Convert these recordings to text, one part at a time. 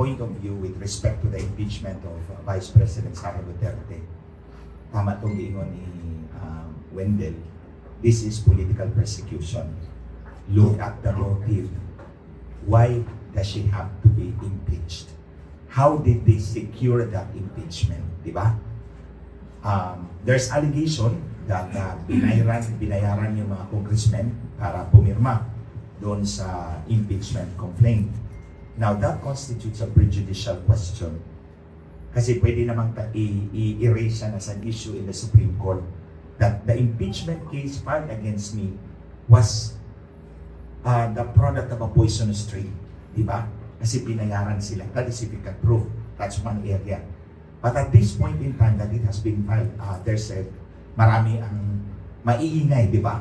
point of view with respect to the impeachment of Vice President Sara Duterte, tama itong giingon ni Wendell, this is political persecution. Look at the motive. Why does she have to be impeached? How did they secure that impeachment? Diba? There's allegation that binayaran yung mga congressmen para pumirma doon sa impeachment complaint. Now, that constitutes a prejudicial question. Kasi pwede namang i-erase siya as an issue in the Supreme Court that the impeachment case filed against me was the product of a poisonous tree. Diba? Kasi pinayaran sila. That is if you can prove. That's one area. But at this point in time that it has been filed, there's marami ang maiingay, diba?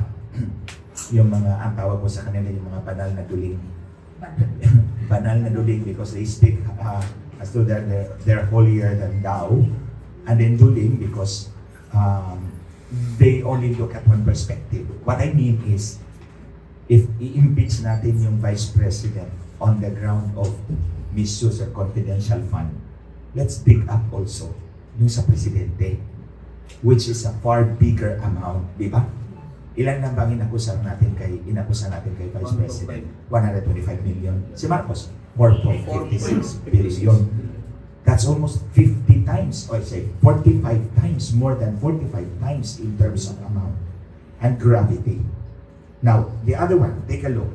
Yung mga, ang tawag ko sa kanila, yung mga banal na duling. Banal na duling because they speak as though they're holier than thou. And then duling because they only look at one perspective. What I mean is, if i-impeach natin yung Vice President on the ground of misuse or confidential fund, let's dig up also yung sa Presidente, which is a far bigger amount, di ba? Ilan lang bang inakusan natin kay Vice President? 125 million. Si Marcos, 4.56 billion. That's almost 50 times, or say 45 times, more than 45 times in terms of amount and gravity. Now, the other one, take a look.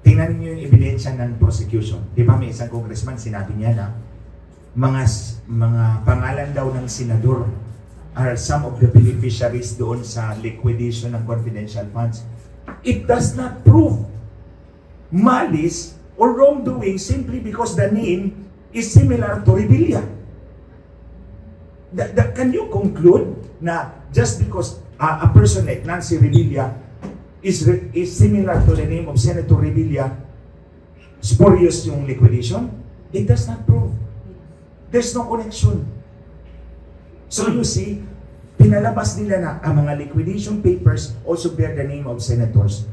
Tingnan niyo yung ebidensya ng prosecution. Di ba may isang congressman, sinabi niya na mga pangalan daw ng senador are some of the beneficiaries doon sa liquidation ng confidential funds. It does not prove malice or wrongdoing simply because the name is similar to Revilla. Can you conclude na just because a person like Nancy Revilla is similar to the name of Senator Revilla, spurious yung liquidation? It does not prove. There's no connection. So you see, pinalabas nila na ang mga liquidation papers also bear the name of senators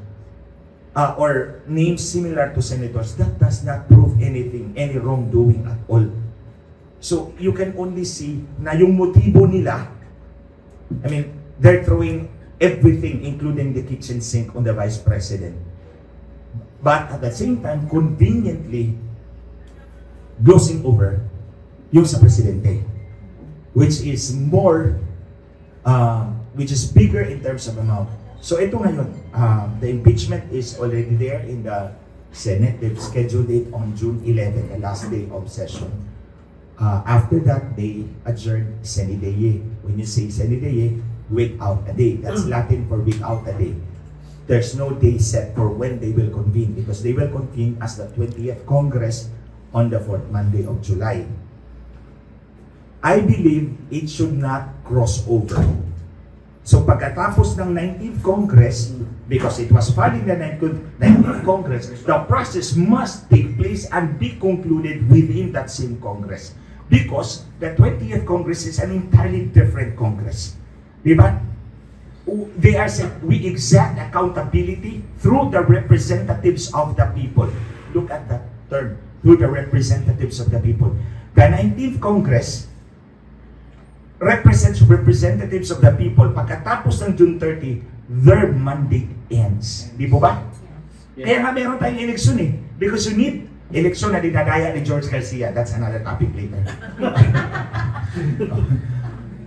or names similar to senators. That does not prove anything, any wrongdoing at all. So you can only see na yung motibo nila, I mean, they're throwing everything, including the kitchen sink, on the Vice President. But at the same time, conveniently glossing over yung sa Presidente, which is more, which is bigger in terms of amount. So ito ngayon, the impeachment is already there in the Senate. They've scheduled it on June 11, the last day of session. After that, they adjourned sine die. When you say sine die, without a day. That's Latin for without a day. There's no day set for when they will convene because they will convene as the 20th Congress on the 4th Monday of July. I believe it should not cross over. So pagkatapos ng 19th Congress, because it was filed in the 19th Congress, the process must take place and be concluded within that same Congress. Because the 20th Congress is an entirely different Congress. Diba? They are said, we exact accountability through the representatives of the people. Look at that term, through the representatives of the people. The 19th Congress represents representatives of the people. Pagkatapos ng June 30, their mandate ends. Di po ba? Yeah. Kaya nga meron tayong eleksyon eh. Because you need eleksyon na dinadaya ni George Garcia. That's another topic later.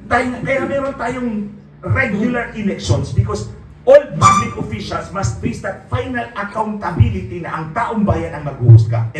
Kaya meron tayong regular elections because all public officials must face that final accountability na ang taong bayan ang maghuhusga.